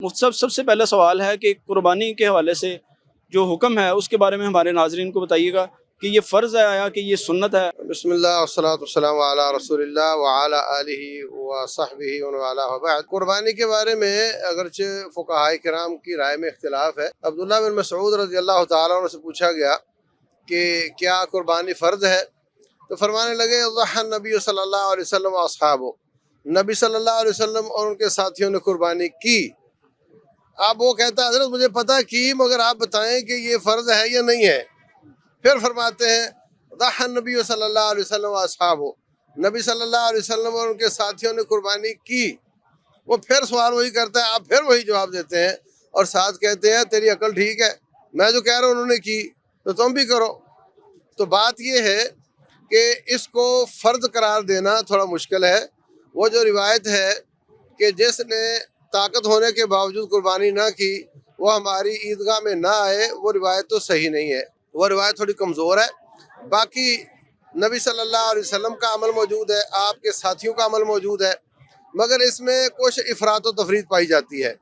مفتی صاحب سب سے پہلا سوال ہے کہ قربانی کے حوالے سے جو حکم ہے اس کے بارے میں ہمارے ناظرین کو بتائیے گا کہ یہ فرض ہے یا کہ یہ سنت ہے۔ بسم اللہ والصلاة والسلام علی رسول اللہ وعلی آلہ وصحبہ ومن والہ وبعد۔ قربانی کے بارے میں اگرچہ فقہاء کرام کی رائے میں اختلاف ہے۔ عبداللہ بن مسعود رضی اللہ تعالیٰ عنہ سے پوچھا گیا کہ کیا قربانی فرض ہے، تو فرمانے لگے ضحى النبی صلی اللہ علیہ وسلم واصحابہ، نبی صلی اللہ علیہ وسلم اور ان کے ساتھیوں نے قربانی کی۔ اب وہ کہتا ہے حضرت مجھے پتہ کی، مگر آپ بتائیں کہ یہ فرض ہے یا نہیں ہے۔ پھر فرماتے ہیں ضحى النبی صلی اللہ علیہ وسلم واصحابہ، نبی صلی اللہ علیہ وسلم اور ان کے ساتھیوں نے قربانی کی۔ وہ پھر سوال وہی کرتا ہے، آپ پھر وہی جواب دیتے ہیں اور ساتھ کہتے ہیں تیری عقل ٹھیک ہے، میں جو کہہ رہا ہوں انہوں نے کی تو تم بھی کرو۔ تو بات یہ ہے کہ اس کو فرض قرار دینا تھوڑا مشکل ہے۔ وہ جو روایت ہے کہ جس نے طاقت ہونے کے باوجود قربانی نہ کی وہ ہماری عیدگاہ میں نہ آئے، وہ روایت تو صحیح نہیں ہے، وہ روایت تھوڑی کمزور ہے۔ باقی نبی صلی اللہ علیہ وسلم کا عمل موجود ہے، آپ کے ساتھیوں کا عمل موجود ہے، مگر اس میں کچھ افراط و تفریط پائی جاتی ہے۔